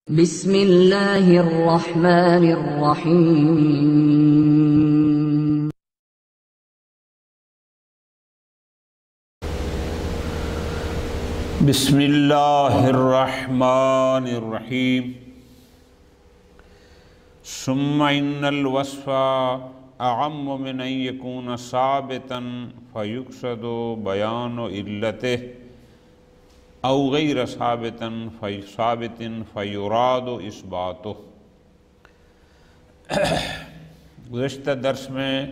بسم اللہ الرحمن الرحیم بسم اللہ الرحمن الرحیم ثم ان الوصف اعم من ان يكون ثابتا فيقصد بیان علته او غیر ثابتا فیراد اثباتہ۔ گزشتہ درس میں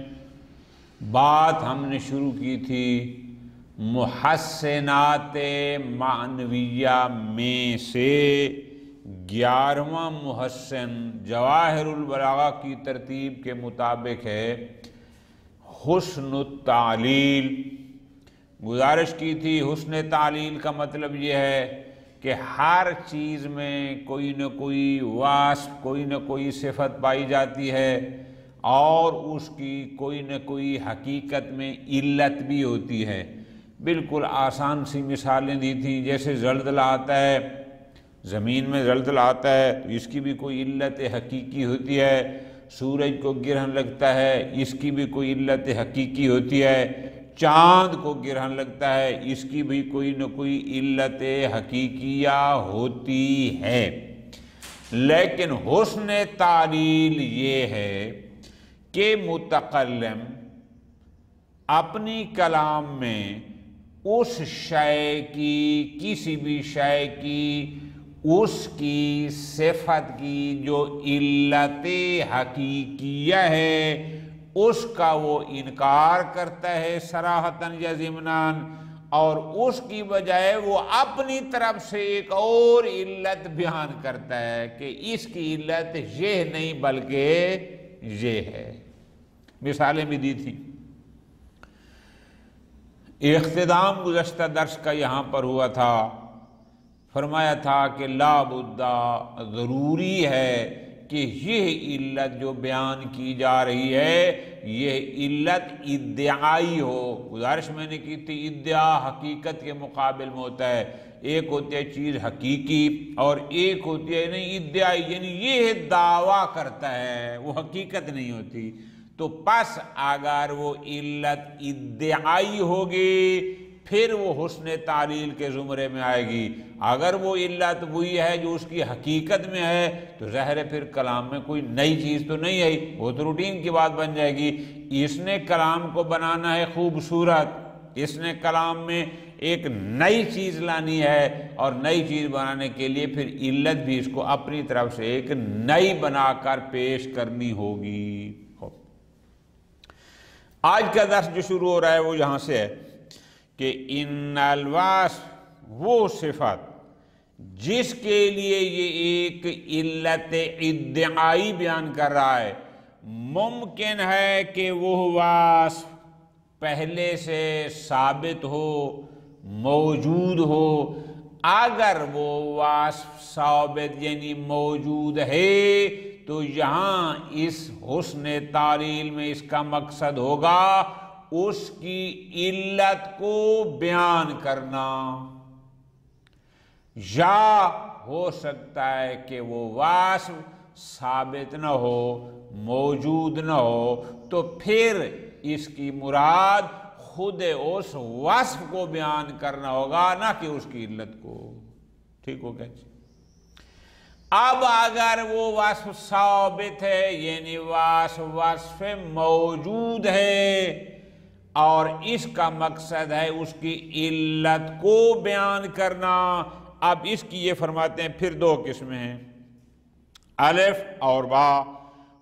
بات ہم نے شروع کی تھی محسنات معنویہ میں سے 11واں محسن جواہر البلاغہ کی ترتیب کے مطابق ہے حسن التعلیل۔ گزارش کی تھی حسن تعلیل کا مطلب یہ ہے کہ ہر چیز میں کوئی نہ کوئی وصف، کوئی نہ کوئی صفت پائی جاتی ہے اور اس کی کوئی نہ کوئی حقیقت میں علت بھی ہوتی ہے۔ بالکل آسان سی مثالیں دی تھیں، جیسے زلزلہ آتا ہے، زمین میں زلزلہ آتا ہے تو اس کی بھی کوئی علت حقیقی ہوتی ہے، سورج کو گرہن لگتا ہے اس کی بھی کوئی علت حقیقی ہوتی ہے، چاند کو گرہن لگتا ہے اس کی بھی کوئی نہ کوئی علت حقیقیہ ہوتی ہے۔ لیکن حسن تعلیل یہ ہے کہ متکلم اپنی کلام میں اس شے کی، کسی بھی شے کی، اس کی صفت کی جو علت حقیقیہ ہے اس کا وہ انکار کرتا ہے صراحتاً یا ضمناً، اور اس کی بجائے وہ اپنی طرف سے ایک اور علت بیان کرتا ہے کہ اس کی علت یہ نہیں بلکہ یہ ہے۔ مثالیں بھی دی تھی۔ اختتام گزشتہ درس کا یہاں پر ہوا تھا، فرمایا تھا کہ لا بد، ضروری ہے کہ یہ علت جو بیان کی جا رہی ہے یہ علت ادعائی ہو۔ گزارش میں نے کی تھی ادعا حقیقت کے مقابل میں ہوتا ہے، ایک ہوتی ہے چیز حقیقی اور ایک ہوتی ہے نہیں ادعائی، یعنی یہ دعویٰ کرتا ہے وہ حقیقت نہیں ہوتی۔ تو پس اگر وہ علت ادعائی ہوگی پھر وہ حسن تعلیل کے زمرے میں آئے گی، اگر وہ علت وہی ہے جو اس کی حقیقت میں ہے تو ظاہر ہے پھر کلام میں کوئی نئی چیز تو نہیں آئی، وہ تو روٹین کی بات بن جائے گی۔ اس نے کلام کو بنانا ہے خوبصورت، اس نے کلام میں ایک نئی چیز لانی ہے اور نئی چیز بنانے کے لیے پھر علت بھی اس کو اپنی طرف سے ایک نئی بنا کر پیش کرنی ہوگی۔ آج کا درس جو شروع ہو رہا ہے وہ یہاں سے ہے کہ ان الوصف وہ صفت جس کے لیے یہ ایک علت ادعائی بیان کر رہا ہے، ممکن ہے کہ وہ وصف پہلے سے ثابت ہو، موجود ہو۔ اگر وہ وصف ثابت یعنی موجود ہے تو یہاں اس حسن تعلیل میں اس کا مقصد ہوگا اس کی علت کو بیان کرنا، یا ہو سکتا ہے کہ وہ وصف ثابت نہ ہو، موجود نہ ہو، تو پھر اس کی مراد خود اس وصف کو بیان کرنا ہوگا نہ کہ اس کی علت کو۔ ٹھیک ہو گیا جی؟ اب اگر وہ وصف ثابت ہے یعنی وصف موجود ہے اور اس کا مقصد ہے اس کی علت کو بیان کرنا، اب اس کی یہ فرماتے ہیں پھر دو قسمیں ہیں، الف اور با۔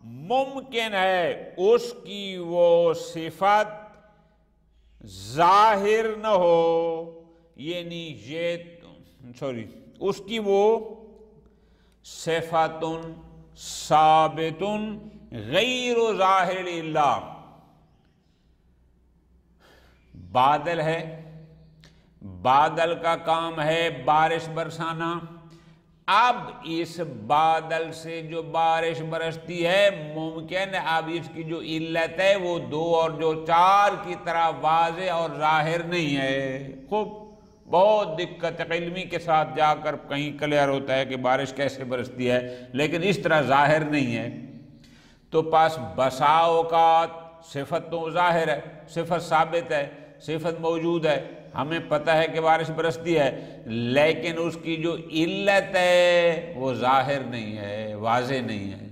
ممکن ہے اس کی وہ صفت ظاہر نہ ہو، یعنی اس کی وہ صفت ثابت غیر ظاہر اللہ۔ بادل ہے، بادل کا کام ہے بارش برسانا، اب اس بادل سے جو بارش برستی ہے ممکن اب اس کی جو علت ہے وہ 2 اور 4 کی طرح واضح اور ظاہر نہیں ہے۔ خوب بہت دقت علمی کے ساتھ جا کر کہیں کلیئر ہوتا ہے کہ بارش کیسے برستی ہے، لیکن اس طرح ظاہر نہیں ہے۔ تو پاس بسا اوقات صفت تو ظاہر ہے، صفت ثابت ہے، صفت موجود ہے، ہمیں پتہ ہے کہ بارش برستی ہے، لیکن اس کی جو علت ہے وہ ظاہر نہیں ہے، واضح نہیں ہے،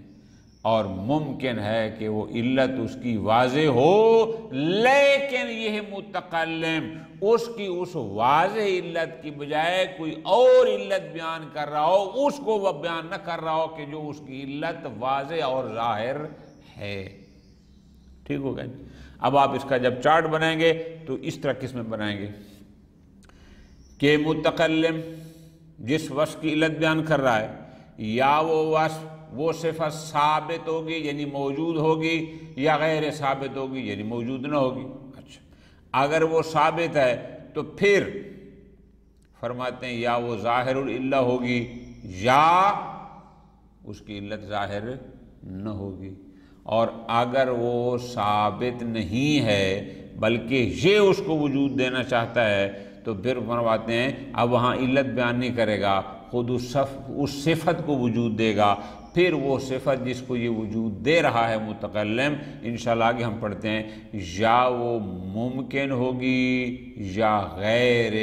اور ممکن ہے کہ وہ علت اس کی واضح ہو، لیکن یہ متکلم اس کی اس واضح علت کی بجائے کوئی اور علت بیان کر رہا ہو، اس کو وہ بیان نہ کر رہا ہو کہ جو اس کی علت واضح اور ظاہر ہے۔ ٹھیک ہو گیا؟ اب آپ اس کا جب چارٹ بنائیں گے تو اس طرح کس میں بنائیں گے کہ متکلم جس وصف کی علت بیان کر رہا ہے، یا وہ وصف وہ صفت ثابت ہوگی یعنی موجود ہوگی، یا غیر ثابت ہوگی یعنی موجود نہ ہوگی۔ اچھا، اگر وہ ثابت ہے تو پھر فرماتے ہیں یا وہ ظاہر العلہ ہوگی یا اس کی علت ظاہر نہ ہوگی، اور اگر وہ ثابت نہیں ہے بلکہ یہ اس کو وجود دینا چاہتا ہے تو پھر فرماتے ہیں اب وہاں علت بیان نہیں کرے گا، خود اس صفت کو وجود دے گا، پھر وہ صفت جس کو یہ وجود دے رہا ہے متکلم، انشاءاللہ آگے ہم پڑھتے ہیں، یا وہ ممکن ہوگی یا غیر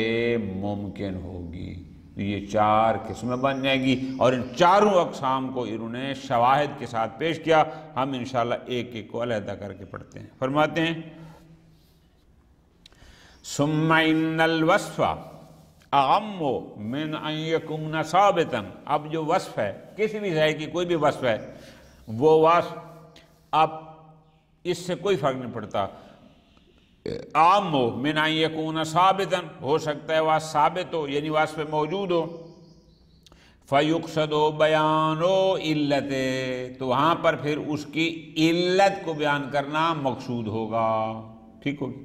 ممکن ہوگی۔ یہ چار قسمیں بن جائیں گی، اور ان چاروں اقسام کو انہوں نے شواہد کے ساتھ پیش کیا۔ ہم انشاءاللہ ایک ایک کو علیحدہ کر کے پڑھتے ہیں۔ فرماتے ہیں ثم ان الوصف اعم من ان یکون ثابتا۔ اب جو وصف ہے کسی بھی شے کی، کوئی بھی وصف ہے، وہ وصف اب اس سے کوئی فرق نہیں پڑتا، عام ہو من ان یکون ثابتا، ہو سکتا ہے وصف ثابت ہو یعنی وصف موجود ہو، فیقصد بیان علت، تو وہاں پر پھر اس کی علت کو بیان کرنا مقصود ہوگا۔ ٹھیک ہوگی؟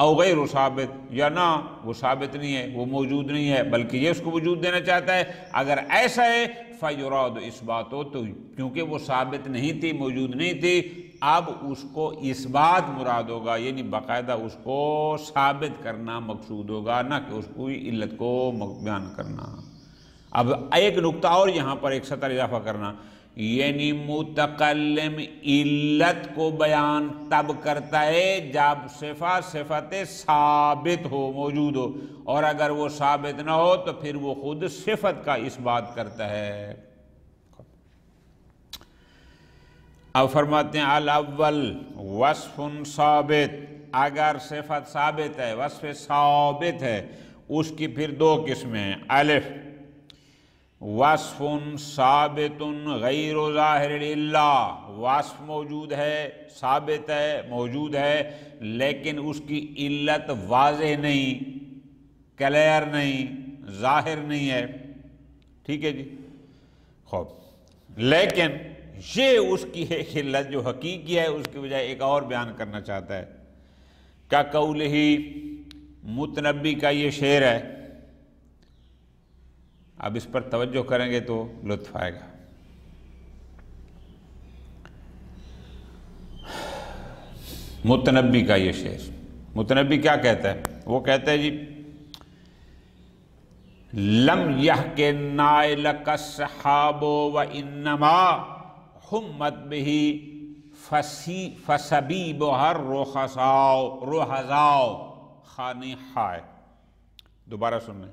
او غیر ثابت، یا نہ وہ ثابت نہیں ہے، وہ موجود نہیں ہے بلکہ یہ اس کو وجود دینا چاہتا ہے۔ اگر ایسا ہے فیراد اثبات ہو، تو کیونکہ وہ ثابت نہیں تھی، موجود نہیں تھی، اب اس کو اثبات مراد ہوگا، یعنی باقاعدہ اس کو ثابت کرنا مقصود ہوگا، نہ کہ اس کو علت کو بیان کرنا۔ اب ایک نقطہ اور یہاں پر ایک سطر اضافہ کرنا، یعنی متکلم علت کو بیان تب کرتا ہے جب صفت ثابت ہو، موجود ہو، اور اگر وہ ثابت نہ ہو تو پھر وہ خود صفت کا اثبات کرتا ہے۔ اب فرماتے ہیں الاول وصف ثابت، اگر صفت ثابت ہے، وصف ثابت ہے، اس کی پھر دو قسمیں ہیں۔ الف وصف ثابت غیر ظاہر العلہ، وصف موجود ہے، ثابت ہے، موجود ہے، لیکن اس کی علت واضح نہیں، کلیئر نہیں، ظاہر نہیں ہے۔ ٹھیک ہے جی؟ خوب، لیکن یہ اس کی ایک علت جو حقیقی ہے اس کی بجائے ایک اور بیان کرنا چاہتا ہے۔ کا قول ہی، متنبی کا یہ شعر ہے، اب اس پر توجہ کریں گے تو لطف آئے گا۔ متنبی کا یہ شعر، متنبی کیا کہتا ہے؟ وہ کہتا ہے جی لم یحک النائل کالسحاب وانما حمت بہ فسبیبھا الرخصاء خانی ہائے۔ دوبارہ سنیں،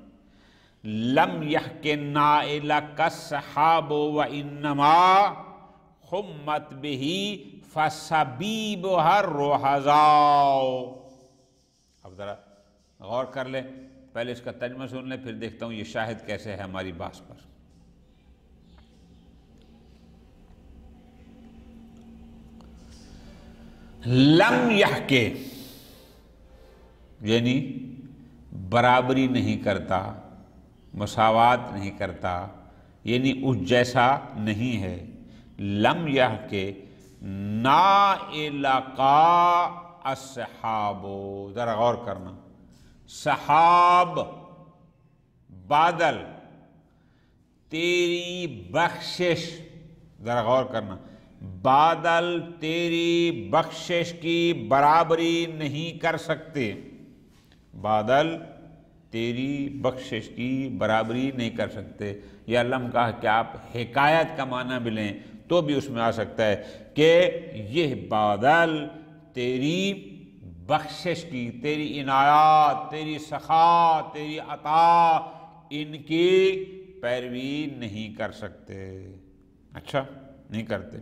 لم یحک النائل کالسحاب وانما حمت بہ فسبیبھا الرخصاء۔ اب ذرا غور کر لیں، پہلے اس کا ترجمہ سن لیں، پھر دیکھتا ہوں یہ شاہد کیسے ہے ہماری بحث پر۔ لم یحک یعنی برابری نہیں کرتا، مساوات نہیں کرتا، یعنی اس جیسا نہیں ہے۔ لم یحک نائل کا السحاب، ذرا غور کرنا، سحاب بادل، تیری بخشش، ذرا غور کرنا، بادل تیری بخشش کی برابری نہیں کر سکتے، بادل تیری بخشش کی برابری نہیں کر سکتے۔ یا لم کہا کہ آپ حکایت کا معنی بھی لیں تو بھی اس میں آ سکتا ہے کہ یہ بادل تیری بخشش کی، تیری عنایات، تیری سخا، تیری عطا، ان کی پیروی نہیں کر سکتے۔ اچھا، نہیں کرتے۔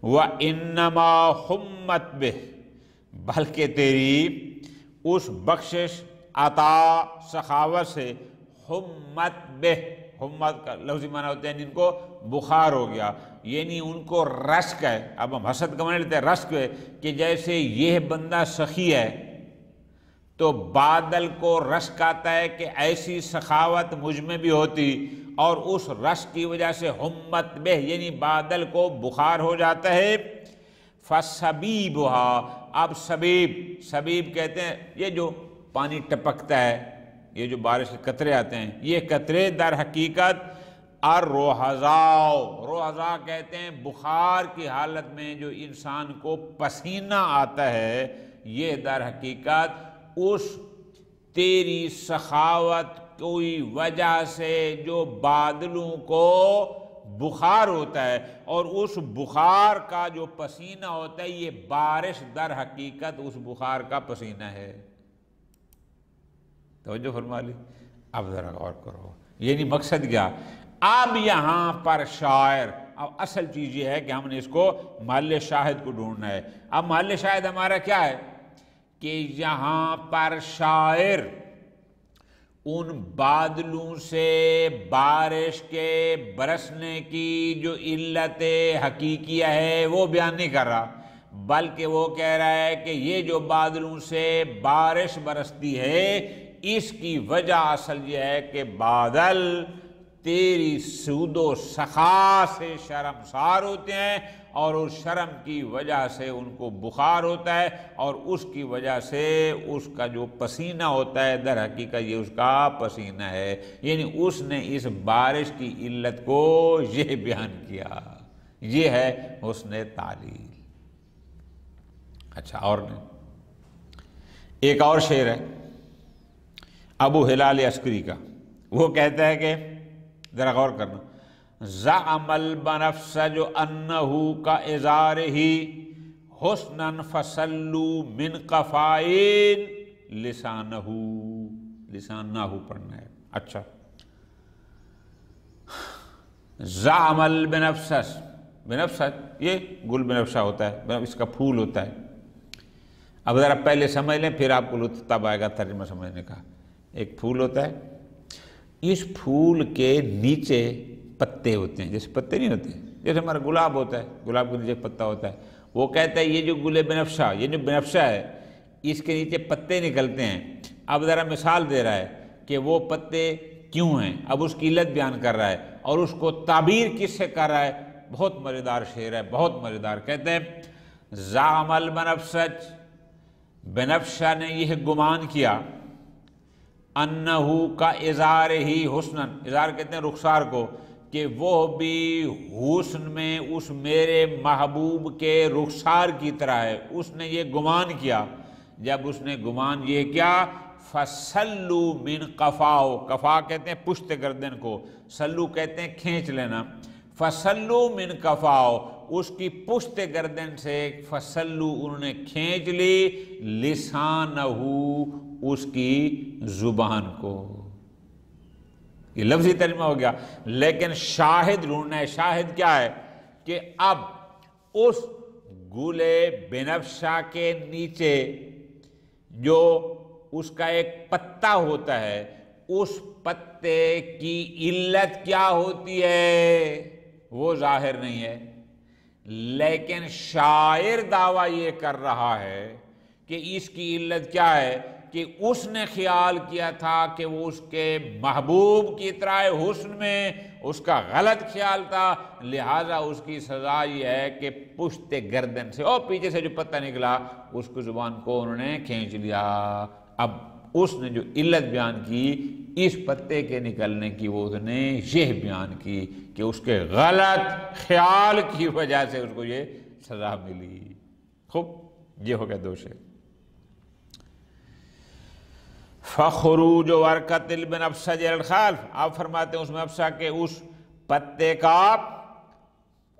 وَإِنَّمَا حُمَّتْ بِهِ، بلکہ تیری اس بخشش، عطا، سخاوت سے حمت بہ، حمت کا لفظی معنی ہوتے ہیں جن کو بخار ہو گیا، یعنی ان کو رشک ہے۔ اب ہم حسد کا معنی لیتے ہیں، رشک ہے کہ جیسے یہ بندہ سخی ہے تو بادل کو رشک آتا ہے کہ ایسی سخاوت مجھ میں بھی ہوتی، اور اس رشک کی وجہ سے حمت بہ یعنی بادل کو بخار ہو جاتا ہے۔ فَسَبِيبُهَا، اب سبیب کہتے ہیں یہ جو پانی ٹپکتا ہے، یہ جو بارش کے قطرے آتے ہیں، یہ قطرے در حقیقت روحزا کہتے ہیں بخار کی حالت میں جو انسان کو پسینہ آتا ہے، یہ در حقیقت اس تیری سخاوت کوئی وجہ سے جو بادلوں کو بخار ہوتا ہے، اور اس بخار کا جو پسینہ ہوتا ہے، یہ بارش در حقیقت اس بخار کا پسینہ ہے۔ توجہ فرما لی؟ اب ذرا غور کرو، یعنی مقصد کیا؟ اب یہاں پر شاعر، اب اصل چیز یہ ہے کہ ہم نے اس کو محل شاہد کو ڈھونڈنا ہے۔ اب محل شاہد ہمارا کیا ہے کہ یہاں پر شاعر ان بادلوں سے بارش کے برسنے کی جو علت حقیقیہ ہے وہ بیان نہیں کر رہا، بلکہ وہ کہہ رہا ہے کہ یہ جو بادلوں سے بارش برستی ہے، اس کی وجہ اصل یہ ہے کہ بادل تیری سود و سخا سے شرمسار ہوتے ہیں، اور اس شرم کی وجہ سے ان کو بخار ہوتا ہے، اور اس کی وجہ سے اس کا جو پسینہ ہوتا ہے در حقیقت یہ اس کا پسینہ ہے۔ یعنی اس نے اس بارش کی علت کو یہ بیان کیا، یہ ہے حسن تعلیل۔ اچھا، اور نہیں، ایک اور شعر ہے ابو ہلال عسکری کا، وہ کہتا ہے کہ ذرا غور کرنا، زعم البنفسج انہ کا ازارہ حسنا فصلوا من قفائن لسانہ، لسانہ پڑھنا ہے۔ اچھا، زعم البنفسج، بنفسج یہ گل بنفشہ ہوتا ہے، اس کا پھول ہوتا ہے۔ اب ذرا پہلے سمجھ لیں پھر آپ کو لطف تب آئے گا ترجمہ سمجھنے کا۔ ایک پھول ہوتا ہے، اس پھول کے نیچے پتے ہوتے ہیں، جیسے پتے نہیں ہوتے، جیسے ہمارا گلاب ہوتا ہے، گلاب کے نیچے پتا ہوتا ہے۔ وہ کہتا ہے یہ جو گل بنفشہ، یہ جو بنفشہ ہے، اس کے نیچے پتے نکلتے ہیں۔ اب ذرا مثال دے رہا ہے کہ وہ پتے کیوں ہیں، اب اس کی علت بیان کر رہا ہے، اور اس کو تعبیر کس سے کر رہا ہے؟ بہت مزیدار شعر ہے، بہت مزیدار۔ کہتے ہیں زعم البنفسج، بنفشہ نے یہ گمان کیا، انہو کا اظہار ہی حسن، اظہار کہتے ہیں رخسار کو، کہ وہ بھی حسن میں اس میرے محبوب کے رخسار کی طرح ہے۔ اس نے یہ گمان کیا، جب اس نے گمان یہ کیا، فَسَلُّ مِن قَفَاؤ، قفا کہتے ہیں پشت گردن کو، سلو کہتے ہیں کھینچ لینا، فَسَلُّ مِن قَفَاؤ، اس کی پشت گردن سے فَسَلُّ انہوں نے کھینچ لی، لسانہ اس کی زبان کو۔ یہ لفظی ترجمہ ہو گیا، لیکن شاہد ڈھونڈنا ہے۔ شاہد کیا ہے کہ اب اس گل بنفشہ کے نیچے جو اس کا ایک پتا ہوتا ہے، اس پتے کی علت کیا ہوتی ہے وہ ظاہر نہیں ہے، لیکن شاعر دعویٰ یہ کر رہا ہے کہ اس کی علت کیا ہے کہ اس نے خیال کیا تھا کہ وہ اس کے محبوب کی طرح حسن میں، اس کا غلط خیال تھا، لہٰذا اس کی سزا یہ ہے کہ پشت گردن سے اور پیچھے سے جو پتہ نکلا اس کو زبان کو انہوں نے کھینچ لیا۔ اب اس نے جو علت بیان کی اس پتے کے نکلنے کی، وہ اس نے یہ بیان کی کہ اس کے غلط خیال کی وجہ سے اس کو یہ سزا ملی۔ خوب، یہ ہو گیا دو شعر۔ فخروج ورقۃ بن ابسج الخلف، آپ فرماتے ہیں اس میں ابسا کے اس پتے کا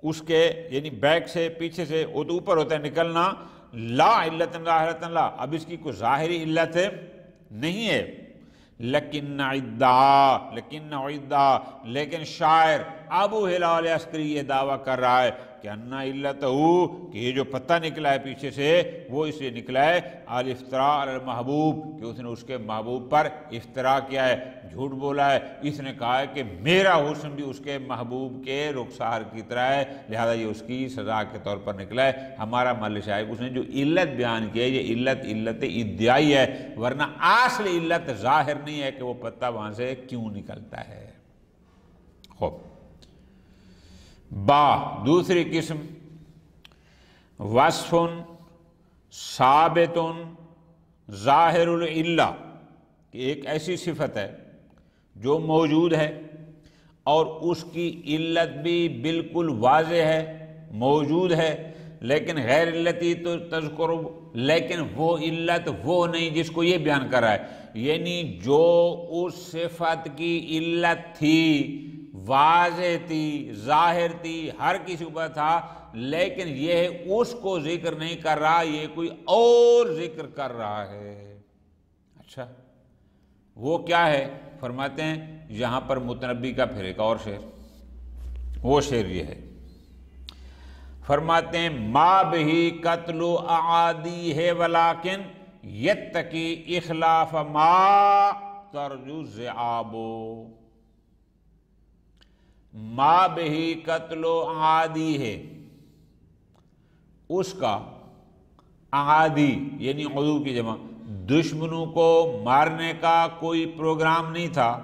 اس کے یعنی بیک سے پیچھے سے وہ تو اوپر ہوتا ہے نکلنا، لا علت ظاہرۃ لا، اب اس کی کوئی ظاہری علت نہیں ہے، لیکن لیکن شاعر ابو ہلال عسکری یہ دعویٰ کر رہا ہے کہ انا علتہ، کہ یہ جو پتہ نکلا ہے پیچھے سے وہ اس لیے نکلا ہے الافتراء علی المحبوب، کہ اس نے اس کے محبوب پر افتراء کیا ہے، جھوٹ بولا ہے، اس نے کہا ہے کہ میرا حسن بھی اس کے محبوب کے رخسار کی طرح ہے، لہذا یہ اس کی سزا کے طور پر نکلا ہے۔ ہمارا محل شاہد اس نے جو علت بیان کی ہے یہ علت ادعائی ہے، ورنہ اصل علت ظاہر نہیں ہے کہ وہ پتہ وہاں سے کیوں نکلتا ہے۔ خوب با دوسری قسم وصف ثابت ظاہر العلہ، کہ ایک ایسی صفت ہے جو موجود ہے اور اس کی علت بھی بالکل واضح ہے، موجود ہے، لیکن غیر علتی تو تذکر، لیکن وہ علت وہ نہیں جس کو یہ بیان کر رہا ہے، یعنی جو اس صفت کی علت تھی، واضح تھی، ظاہر تھی، ہر کسی کو تھا، لیکن یہ اس کو ذکر نہیں کر رہا، یہ کوئی اور ذکر کر رہا ہے۔ اچھا وہ کیا ہے؟ فرماتے ہیں یہاں پر متنبی کا پھر ایک اور شعر، وہ شعر یہ ہے، فرماتے ہیں ما بہی قتل اعادی ہے ولیکن یتقی اخلاف ما ترجو الذئاب، ما بہی قتل اعادی ہے، اس کا اعادی یعنی عدو کی جمع، دشمنوں کو مارنے کا کوئی پروگرام نہیں تھا،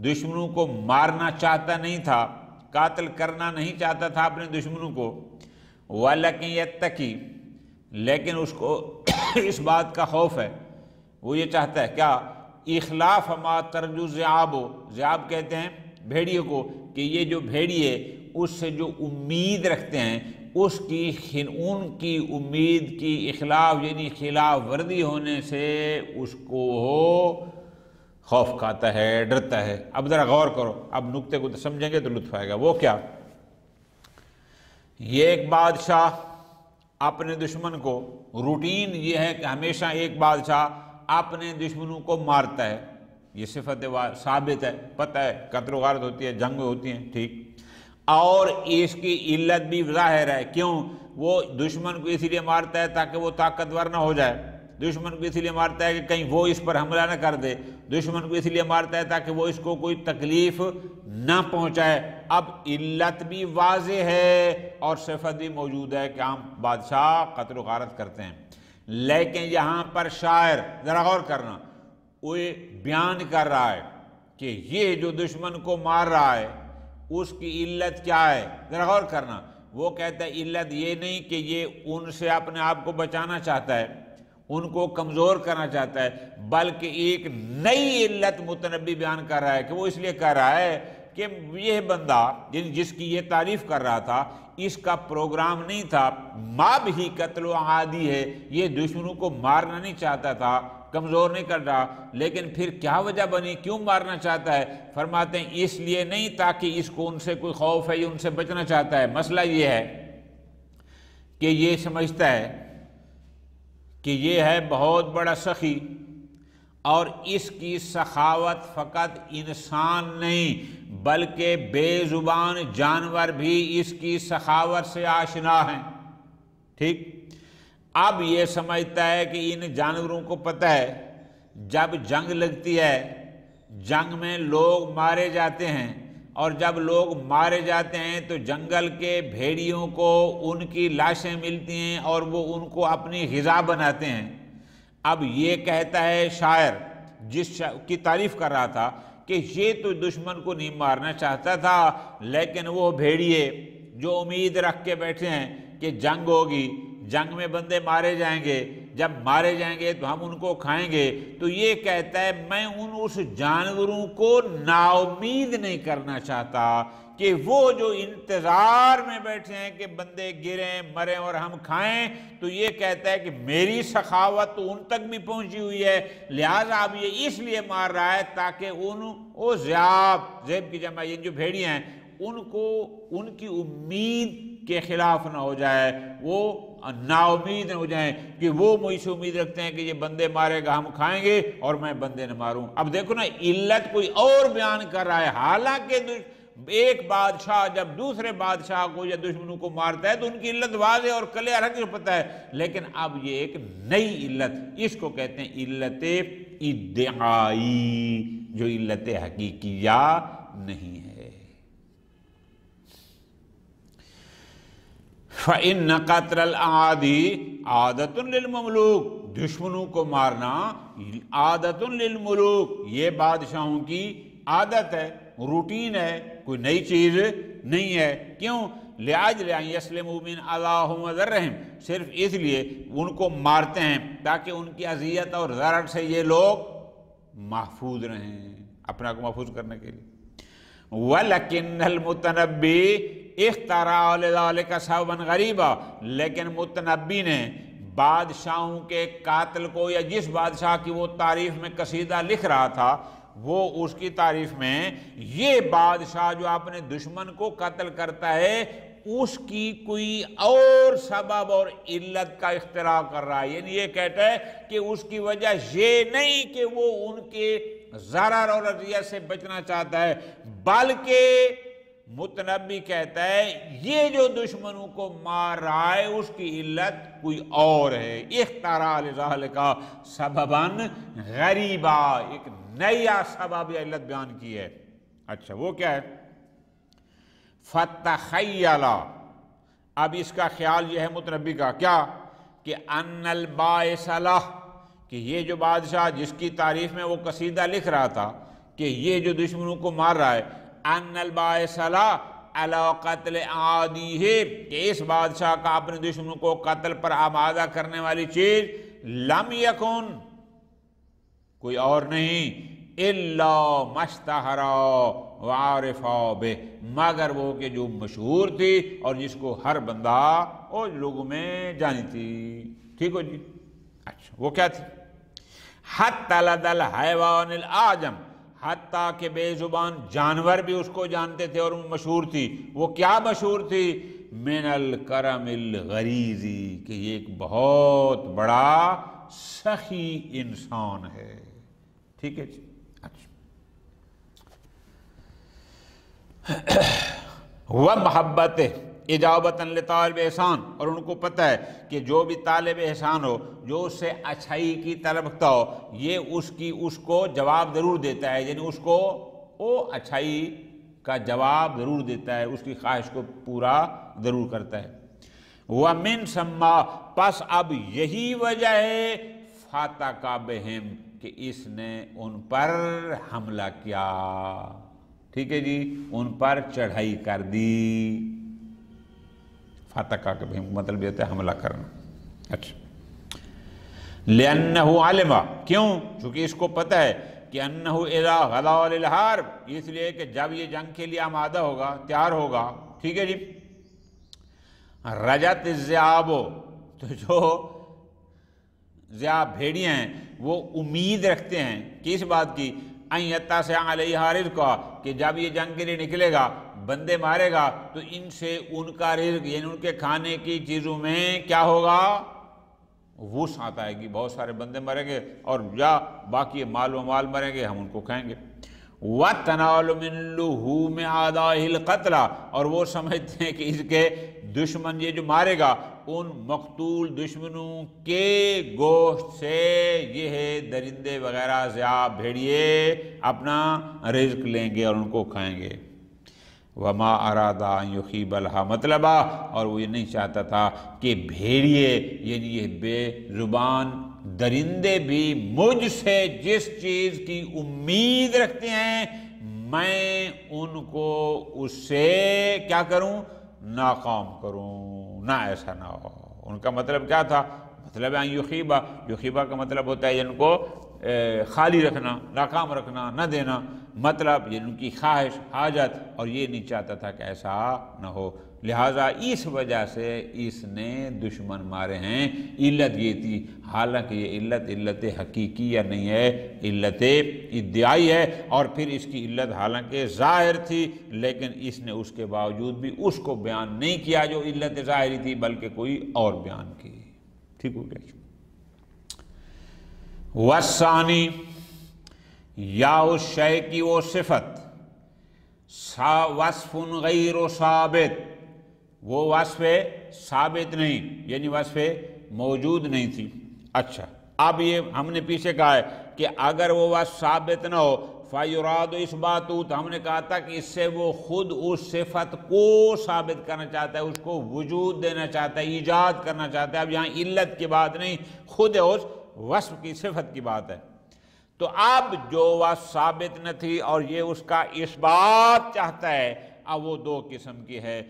دشمنوں کو مارنا چاہتا نہیں تھا، قاتل کرنا نہیں چاہتا تھا اپنے دشمنوں کو، وَلَكِنْ يَتَّقِي، لیکن اس کو اس بات کا خوف ہے، وہ یہ چاہتا ہے کیا؟ اخلاف ما ترجو الذئاب، ذئاب کہتے ہیں بھیڑیے کو، کہ یہ جو بھیڑیے اس سے جو امید رکھتے ہیں اس کی ان کی امید کی اخلاف یعنی خلاف ورزی ہونے سے اس کو خوف کھاتا ہے، ڈرتا ہے۔ اب ذرا غور کرو، اب نکتے کو سمجھیں گے تو لطف آئے گا۔ وہ کیا؟ یہ ایک بادشاہ اپنے دشمن کو، روٹین یہ ہے کہ ہمیشہ ایک بادشاہ اپنے دشمنوں کو مارتا ہے، یہ صفت ثابت ہے، پتہ ہے قتل و غارت ہوتی ہے، جنگ ہوتی ہیں، ٹھیک، اور اس کی علت بھی ظاہر ہے، کیوں؟ وہ دشمن کو اسی لیے مارتا ہے تاکہ وہ طاقتور نہ ہو جائے، دشمن کو اسی لیے مارتا ہے کہ کہیں وہ اس پر حملہ نہ کر دے، دشمن کو اسی لیے مارتا ہے تاکہ وہ اس کو کوئی تکلیف نہ پہنچائے۔ اب علت بھی واضح ہے اور صفت بھی موجود ہے کہ عام بادشاہ قتل و غارت کرتے ہیں، لیکن یہاں پر شاعر ذرا غور کرنا، وہ بیان کر رہا ہے کہ یہ جو دشمن کو مار رہا ہے اس کی علت کیا ہے، ذرا غور کرنا۔ وہ کہتا ہے علت یہ نہیں کہ یہ ان سے اپنے آپ کو بچانا چاہتا ہے، ان کو کمزور کرنا چاہتا ہے، بلکہ ایک نئی علت متنبی بیان کر رہا ہے کہ وہ اس لیے کر رہا ہے کہ یہ بندہ جس کی یہ تعریف کر رہا تھا اس کا پروگرام نہیں تھا، ما بھی قتل و عادی ہے، یہ دشمنوں کو مارنا نہیں چاہتا تھا، کمزور نہیں کر رہا، لیکن پھر کیا وجہ بنی، کیوں مارنا چاہتا ہے؟ فرماتے ہیں اس لیے نہیں تاکہ اس کو ان سے کوئی خوف ہے، یہ ان سے بچنا چاہتا ہے۔ مسئلہ یہ ہے کہ یہ سمجھتا ہے کہ یہ ہے بہت بڑا سخی، اور اس کی سخاوت فقط انسان نہیں بلکہ بے زبان جانور بھی اس کی سخاوت سے آشنا ہیں، ٹھیک۔ اب یہ سمجھتا ہے کہ ان جانوروں کو پتہ ہے جب جنگ لگتی ہے، جنگ میں لوگ مارے جاتے ہیں، اور جب لوگ مارے جاتے ہیں تو جنگل کے بھیڑیوں کو ان کی لاشیں ملتی ہیں اور وہ ان کو اپنی غذا بناتے ہیں۔ اب یہ کہتا ہے شاعر جس کی تعریف کر رہا تھا کہ یہ تو دشمن کو نہیں مارنا چاہتا تھا، لیکن وہ بھیڑیے جو امید رکھ کے بیٹھے ہیں کہ جنگ ہوگی، جنگ میں بندے مارے جائیں گے، جب مارے جائیں گے تو ہم ان کو کھائیں گے، تو یہ کہتا ہے میں اس جانوروں کو نا امید نہیں کرنا چاہتا کہ وہ جو انتظار میں بیٹھے ہیں کہ بندے گریں مریں اور ہم کھائیں، تو یہ کہتا ہے کہ میری سخاوت تو ان تک بھی پہنچی ہوئی ہے، لہٰذا اب یہ اس لیے مار رہا ہے تاکہ وہ زیب کی جمع یہ جو بھیڑیاں ہیں ان کو ان کی امید کے خلاف نہ ہو جائے، وہ نا امید نہ ہو جائیں کہ وہ مجھ سے امید رکھتے ہیں کہ یہ بندے مارے گا ہم کھائیں گے اور میں بندے نہ ماروں۔ اب دیکھو نا، علت کوئی اور بیان کر رہا ہے، حالانکہ ایک بادشاہ جب دوسرے بادشاہ کو یا دشمنوں کو مارتا ہے تو ان کی علت واضح اور کلیئر ہے، پتہ ہے، لیکن اب یہ ایک نئی علت، اس کو کہتے ہیں علت ادعائی، جو علت حقیقیہ نہیں ہے۔ فَإِنَّ قَتْلَ الْأَعَادِي عَادَةٌ لِلْمَمْلُوكِ، دشمنوں کو مارنا عادتٌ للملوک، یہ بادشاہوں کی عادت ہے، روٹین ہے، کوئی نئی چیز نہیں ہے۔ کیوں؟ لِأَجْلِ أَن يَسْلِمُوا مِنْ أَذَاهُمْ وَضَرِّهِمْ، صرف اس لیے ان کو مارتے ہیں تاکہ ان کی اذیت اور ضرر سے یہ لوگ محفوظ رہیں، اپنا کو محفوظ کرنے کے لیے۔ وَلَكِنَّ الْمُتَنَبِّي اخترع لذلك سببا غریبا، لیکن متنبی نے بادشاہوں کے قاتل کو، یا جس بادشاہ کی وہ تعریف میں قصیدہ لکھ رہا تھا، وہ اس کی تعریف میں یہ بادشاہ جو اپنے دشمن کو قتل کرتا ہے اس کی کوئی اور سبب اور علت کا اختراع کر رہا ہے، یعنی یہ کہتا ہے کہ اس کی وجہ یہ نہیں کہ وہ ان کے ضرر اور اذیت سے بچنا چاہتا ہے، بلکہ متنبی کہتا ہے یہ جو دشمنوں کو مار رہا ہے اس کی علت کوئی اور ہے۔ اختراع لذالک سببا غریبا، ایک نیا سبب یا علت بیان کی ہے۔ اچھا وہ کیا ہے؟ فتخیل، اب اس کا خیال یہ ہے متنبی کا کیا، کہ ان الباعث لہ، کہ یہ جو بادشاہ جس کی تعریف میں وہ قصیدہ لکھ رہا تھا کہ یہ جو دشمنوں کو مار رہا ہے، ان الباعث لہ علی قتل اعادیہ، کہ اس بادشاہ کا اپنے دشمنوں کو قتل پر آمادہ کرنے والی چیز لم یکن، کوئی اور نہیں، الا مشتہرا وعارفا بہ، مگر وہ کہ جو مشہور تھی اور جس کو ہر بندہ اور لوگوں میں جانی تھی۔ ٹھیک ہو جی؟ اچھا وہ کیا تھی؟ حتی لدى الحیوان الاعجم، حتیٰ کہ بے زبان جانور بھی اس کو جانتے تھے اور مشہور تھی۔ وہ کیا مشہور تھی؟ من الکرم الغریزی، کہ یہ ایک بہت بڑا سخی انسان ہے۔ ٹھیک ہے جی؟ وَمَحَبَّتِ اجابتاً لطالب احسان، اور ان کو پتہ ہے کہ جو بھی طالب احسان ہو، جو اس سے اچھائی کی طلب رکھتا ہو، یہ اس کو جواب ضرور دیتا ہے، یعنی اس کو وہ اچھائی کا جواب ضرور دیتا ہے، اس کی خواہش کو پورا ضرور کرتا ہے۔ وَمِن ثم، پس اب یہی وجہ ہے فَاتَقَ بِهِمْ، کہ اس نے ان پر حملہ کیا۔ ٹھیک ہے جی؟ ان پر چڑھائی کر دی۔ فاتقہ کے بھی مطلب یہ ہے حملہ کرنا۔ اچھا، لِأَنَّهُ عَلِمَ، کیوں؟ چونکہ اس کو پتہ ہے کہ أَنَّهُ إِذَا غَدَا لِلْحَارِبِ، اس لیے کہ جب یہ جنگ کے لیے آمادہ ہوگا، تیار ہوگا، ٹھیک ہے جی، رجت الذئاب، تو جو ذئاب بھیڑیاں ہیں وہ امید رکھتے ہیں کس بات کی؟ ان یتسع علیہا رزقا، کہ جب یہ جنگ کے لیے نکلے گا، بندے مارے گا، تو ان سے ان کا رزق یعنی ان کے کھانے کی چیزوں میں کیا ہوگا؟ وسعت آئے گی، بہت سارے بندے مریں گے اور یا باقی مال و مال مریں گے، ہم ان کو کھائیں گے۔ وَتَنَالُ مِن لُحُومِ أَعْدَائِهِ الْقَتْلَ، اور وہ سمجھتے ہیں کہ اس کے دشمن یہ جو مارے گا ان مقتول دشمنوں کے گوشت سے یہ ہے درندے وغیرہ ذئاب بھیڑیے اپنا رزق لیں گے اور ان کو کھائیں گے۔ وَمَا أَرَادَ أَن يُخِيبَ لَهَا مَطْلَبًا، اور وہ یہ نہیں چاہتا تھا کہ بھیڑیے یعنی یہ بے زبان درندے بھی مجھ سے جس چیز کی امید رکھتے ہیں میں ان کو اس سے کیا کروں؟ ناکام کروں، نہ ایسا نہ ہو۔ ان کا مطلب کیا تھا؟ مطلب ہے یخیبہ، یخیبہ کا مطلب ہوتا ہے ان کو خالی رکھنا، ناکام رکھنا، نہ دینا، مطلب یہ ان کی خواہش حاجت، اور یہ نہیں چاہتا تھا کہ ایسا نہ ہو، لہٰذا اس وجہ سے اس نے دشمن مارے ہیں۔ علت یہ تھی، حالانکہ یہ علت حقیقیہ نہیں ہے، علت ادعائی ہے، اور پھر اس کی علت حالانکہ ظاہر تھی، لیکن اس نے اس کے باوجود بھی اس کو بیان نہیں کیا جو علت ظاہری تھی، بلکہ کوئی اور بیان کی۔ ٹھیک ہو گیا؟ والثانی، یا اس شے کی وہ صفت، وصف غیر ثابت، وہ وصف ثابت نہیں، یعنی وصف موجود نہیں تھی۔ اچھا، اب یہ ہم نے پیچھے کہا ہے کہ اگر وہ وصف ثابت نہ ہو فَيُرَادُ إِثْبَاتُ، تو ہم نے کہا تھا کہ اس سے وہ خود اس صفت کو ثابت کرنا چاہتا ہے، اس کو وجود دینا چاہتا ہے، ایجاد کرنا چاہتا ہے۔ اب یہاں علت کی بات نہیں، خود اس وصف کی صفت کی بات ہے۔ تو اب جو وصف ثابت نہ تھی اور یہ اس کا اثبات چاہتا ہے، اب وہ دو قسم کی ہے،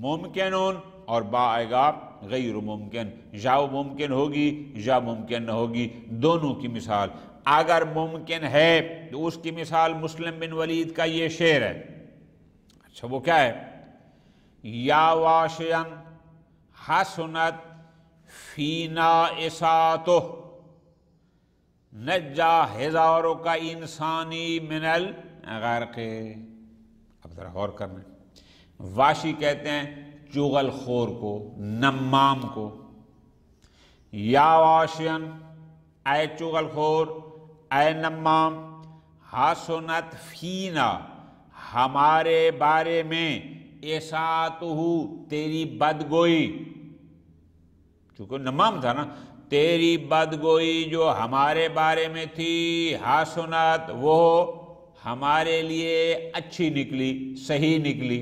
ممکنون اور با آئے گا غیر ممکن، یا وہ ممکن ہوگی یا ممکن نہ ہوگی، دونوں کی مثال۔ اگر ممکن ہے تو اس کی مثال مسلم بن ولید کا یہ شعر ہے۔ اچھا، وہ کیا ہے؟ یا واشیان حسنت فینا اساتو نجا ہزاروں کا انسانی من الغرق۔ اب ذرا غور کرنا، واشی کہتے ہیں چغل خور کو، نمام کو۔ یا واشین، اے چغل خور، اے نمام، حسنت فینا، ہمارے بارے میں، اساتہ، تیری بدگوئی، چونکہ نمام تھا نا، تیری بدگوئی جو ہمارے بارے میں تھی، حسنت، وہ ہمارے لیے اچھی نکلی، صحیح نکلی۔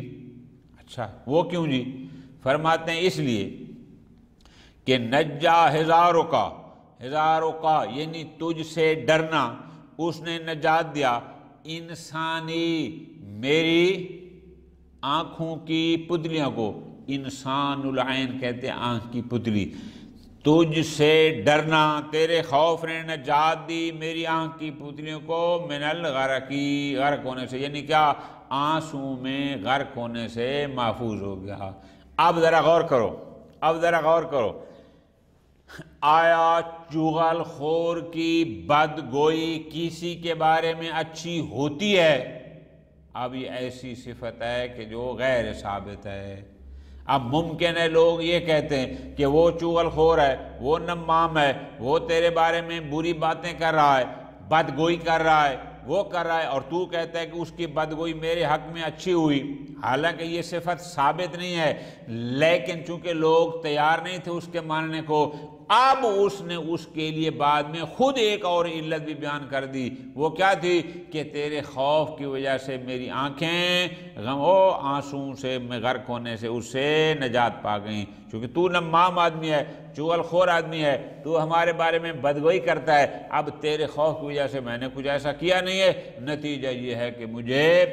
اچھا، وہ کیوں جی؟ فرماتے ہیں اس لیے کہ نجا ہزاروں کا، ہزاروں کا یعنی تجھ سے ڈرنا، اس نے نجات دیا، انسانی، میری آنکھوں کی پتلیوں کو، انسان العین کہتے ہیں آنکھ کی پتلی، تجھ سے ڈرنا، تیرے خوف نے نجات دی میری آنکھ کی پتلیوں کو، من الغرقی، غرق ہونے سے، یعنی کیا؟ آنسوں میں غرق ہونے سے محفوظ ہو گیا۔ اب ذرا غور کرو، اب ذرا غور کرو، آیا چغل خور کی بدگوئی کسی کے بارے میں اچھی ہوتی ہے؟ اب یہ ایسی صفت ہے کہ جو غیر ثابت ہے۔ اب ممکن ہے لوگ یہ کہتے ہیں کہ وہ چغل خور ہے، وہ نمام ہے، وہ تیرے بارے میں بری باتیں کر رہا ہے، بدگوئی کر رہا ہے، وہ کر رہا ہے، اور تو کہتا ہے کہ اس کی بدگوئی میرے حق میں اچھی ہوئی، حالانکہ یہ صفت ثابت نہیں ہے، لیکن چونکہ لوگ تیار نہیں تھے اس کے ماننے کو، اب اس نے اس کے لیے بعد میں خود ایک اور علت بھی بیان کر دی۔ وہ کیا تھی؟ کہ تیرے خوف کی وجہ سے میری آنکھیں غم و آنسوں سے میں غرق ہونے سے اس سے نجات پا گئیں، چونکہ تو نمام آدمی ہے، چغل خور آدمی ہے، تو ہمارے بارے میں بدگوئی کرتا ہے، اب تیرے خوف کی وجہ سے میں نے کچھ ایسا کیا نہیں ہے، نتیجہ یہ ہے کہ مجھے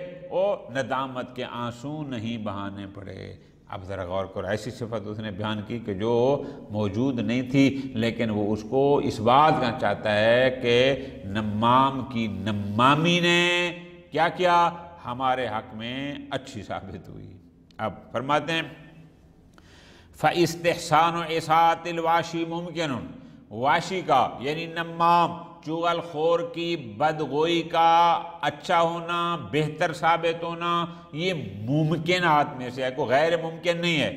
ندامت کے آنسو نہیں بہانے پڑے۔ اب ذرا غور کرو، ایسی صفت اس نے بیان کی کہ جو موجود نہیں تھی، لیکن وہ اس کو اس بات کا چاہتا ہے کہ نمام کی نمامی نے کیا کیا؟ ہمارے حق میں اچھی ثابت ہوئی۔ اب فرماتے ہیں فَإِسْتِحْسَانُ إِسَاءَةِ الْوَاشِي مُمْكِنٌ، واشی کا یعنی نمام، چغل خور کی بدگوئی کا اچھا ہونا، بہتر ثابت ہونا، یہ ممکنات میں سے ہے، کوئی غیر ممکن نہیں ہے۔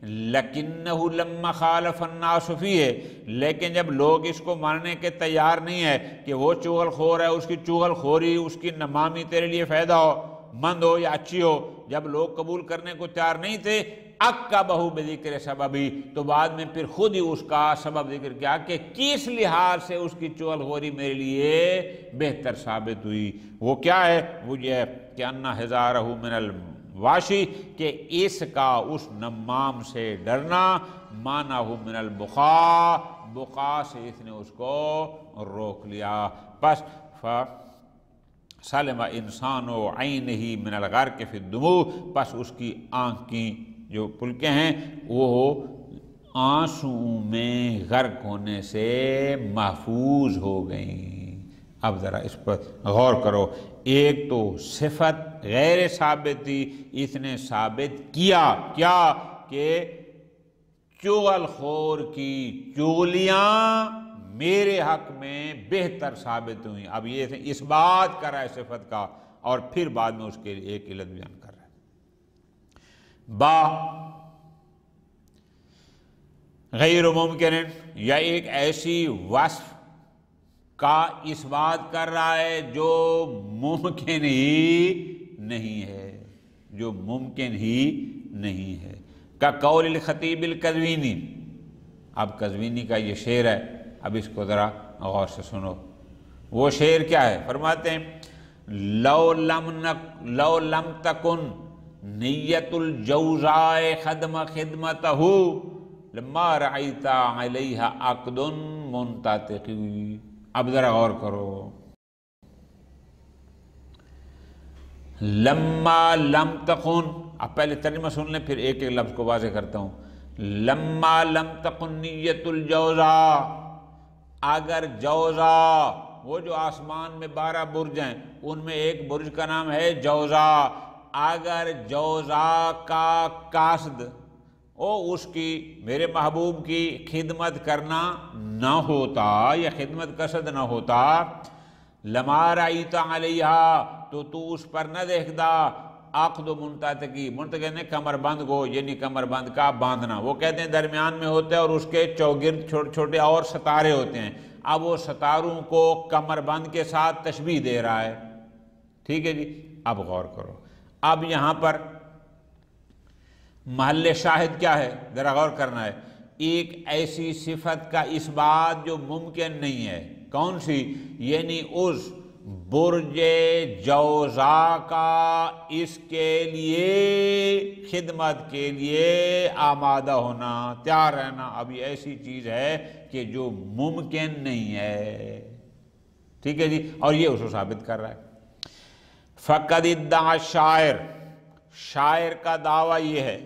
لَكِنَّهُ لَمَّا خَالَفَ النَّاسُ فِيهِ، لیکن جب لوگ اس کو ماننے کے تیار نہیں ہے کہ وہ چغل خور ہے، اس کی چغل خوری، اس کی نمامی تیرے لیے فائدہ ہو، مند ہو یا اچھی ہو، جب لوگ قبول کرنے کو تیار نہیں تھے، عَقَّبَهُ بِذِكْرِ سَبَبِهِ، تو بعد میں پھر خود ہی اس کا سبب ذکر کیا کہ کس لحاظ سے اس کی چغل خوری میرے لیے بہتر ثابت ہوئی۔ وہ کیا ہے؟ وہ یہ ہے کہ اَنَّ حِذَارَهُ مِنَ الْوَاشِي، کہ اس کا اس نمام سے ڈرنا، مَانَهُ مِنَ الْبُخَاء، بخا سے اس نے اس کو روک لیا۔ پس سلم انسان و عینہ من الغرق فی الدموع، پس اس کی آنکھ کی جو پلکیں ہیں وہ آنسوؤں میں غرق ہونے سے محفوظ ہو گئیں۔ اب ذرا اس پر غور کرو، ایک تو صفت غیر ثابت تھی، اس نے ثابت کیا کیا کہ چغل خور کی چغلیاں میرے حق میں بہتر ثابت ہوئیں۔ اب یہ اس بات کر رہا ہے صفت کا، اور پھر بعد میں اس کے لیے ایک علت بیان کر رہا ہے۔ با غیر ممکن، یا ایک ایسی وصف کا اس بات کر رہا ہے جو ممکن ہی نہیں ہے، جو ممکن ہی نہیں ہے، کا قول الخطیب القزوینی۔ اب قزوینی کا یہ شعر ہے، اب اس کو ذرا غور سے سنو۔ وہ شعر کیا ہے؟ فرماتے ہیں لو لم تکن نیت الجوزاء خدمتہ لما رأیت علیہ عقد منتطقی۔ اب ذرا غور کرو، لما لم تکن، اب پہلے ترجمہ سن لیں پھر ایک ایک لفظ کو واضح کرتا ہوں۔ لما لم تکن نیت الجوزاء، اگر جوزاء، وہ جو آسمان میں 12 برج ہیں ان میں ایک برج کا نام ہے جوزاء، اگر جوزاء کا قصد اس کی میرے محبوب کی خدمت کرنا نہ ہوتا یا خدمت قصد نہ ہوتا، لما رأیت علیہا، تو اس پر نہ دیکھدا عقد منتطقی، منتطقی نے کمر بند کو، یعنی کمر بند کا باندھنا، وہ کہتے ہیں درمیان میں ہوتا ہے اور اس کے چوگرد چھوٹے چھوٹے اور ستارے ہوتے ہیں۔ اب وہ ستاروں کو کمر بند کے ساتھ تشبیہ دے رہا ہے، ٹھیک ہے جی۔ اب غور کرو، اب یہاں پر محل شاہد کیا ہے؟ ذرا غور کرنا ہے۔ ایک ایسی صفت کا اس بات جو ممکن نہیں ہے، کون سی؟ یعنی اس برج جوزاء کا اس کے لیے خدمت کے لیے آمادہ ہونا، تیار رہنا، اب یہ ایسی چیز ہے کہ جو ممکن نہیں ہے، ٹھیک ہے جی۔ اور یہ اس کو ثابت کر رہا ہے۔ فقد ادعا شاعر، شاعر کا دعویٰ یہ ہے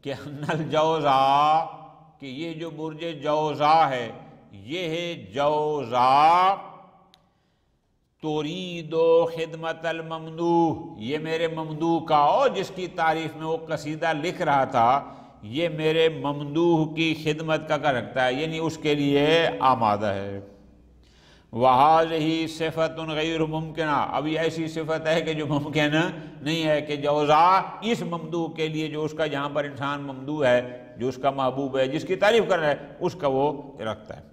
کہ ان الجوزاء، کہ یہ جو برج جوزاء ہے، یہ ہے جوزاء ترید خدمت الممدوح، یہ میرے ممدوح کا، اور جس کی تعریف میں وہ قصیدہ لکھ رہا تھا، یہ میرے ممدوح کی خدمت کا رکھتا ہے، یعنی اس کے لیے آمادہ ہے۔ وَهَذِهِ صِفَةٌ غَيْرُ مُمْكِنَةٌ، اب یہ ایسی صفت ہے کہ جو ممکن نہیں ہے کہ جوزاء اس ممدوح کے لیے، جو اس کا جہاں پر انسان ممدوح ہے، جو اس کا محبوب ہے، جس کی تعریف کر رہا ہے، اس کا وہ رکھتا ہے۔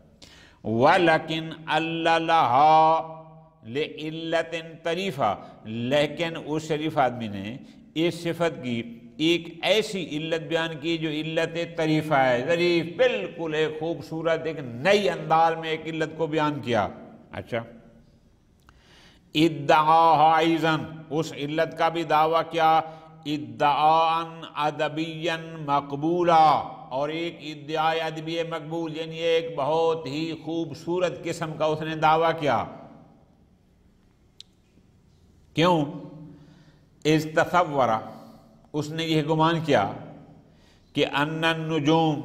وَلَكِنْ أَلَّلَهَا لِعِلَّةٍ طَرِيفَةٍ، لیکن اس شریف آدمی نے اس صفت کی ایک ایسی علت بیان کی جو علت طریفہ ہے، ظریف، بالکل ایک خوبصورت ایک نئی انداز میں ایک علت کو بیان کیا۔ اچھا، ادعاها ایضاً، اس علت کا بھی دعویٰ کیا، ادعاء ادبیا مقبولا، اور ایک ادعاء ادبی مقبول، یعنی ایک بہت ہی خوبصورت قسم کا اس نے دعویٰ کیا۔ کیوں؟ اذ تصور، اس نے یہ گمان کیا کہ ان النجوم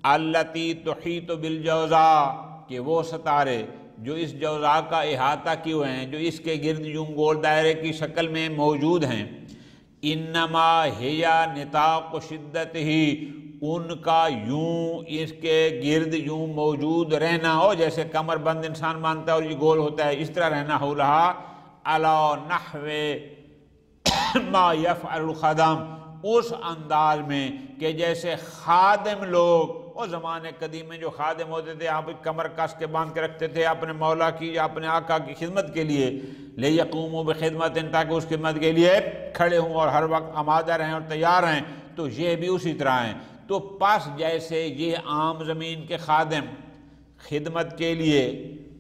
التی تحیط بالجوزاء، کہ وہ ستارے جو اس جوزاء کا احاطہ کیے ہوئے ہیں، جو اس کے گرد یوں گول دائرے کی شکل میں موجود ہیں، انما ہی نطاق شدت ہی، ان کا یوں اس کے گرد یوں موجود رہنا ہو، جیسے کمر بند انسان مانتا ہے اور یہ گول ہوتا ہے، اس طرح رہنا ہو رہا، علی نحو ما یفعل الخدم، اس انداز میں کہ جیسے خادم لوگ، وہ زمانے قدیم میں جو خادم ہوتے تھے، آپ کمر کس کے باندھ کے رکھتے تھے اپنے مولا کی یا اپنے آقا کی خدمت کے لیے، لیقوموا بخدمت، تاکہ اس خدمت کے لیے کھڑے ہوں اور ہر وقت آمادہ رہیں اور تیار رہیں، تو یہ بھی اسی طرح ہیں۔ تو پس جیسے یہ عام زمین کے خادم خدمت کے لیے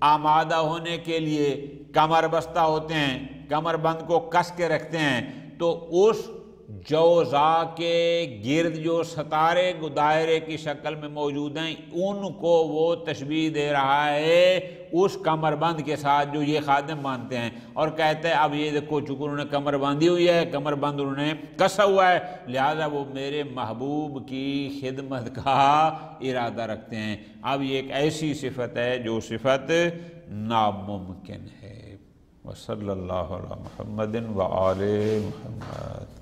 آمادہ ہونے کے لیے کمر بستہ ہوتے ہیں، کمر بند کو کس کے رکھتے ہیں، تو اس جوزا کے گرد جو ستارے دائرے کی شکل میں موجود ہیں ان کو وہ تشبیہ دے رہا ہے اس کمر بند کے ساتھ جو یہ خادم باندھتے ہیں، اور کہتے ہیں اب یہ دیکھو چونکہ انہوں نے کمر باندھی ہوئی ہے، کمر بند انہوں نے کسا ہوا ہے، لہذا وہ میرے محبوب کی خدمت کا ارادہ رکھتے ہیں۔ اب یہ ایک ایسی صفت ہے جو صفت ناممکن ہے۔ وصلی اللہ علی محمد وآل محمد۔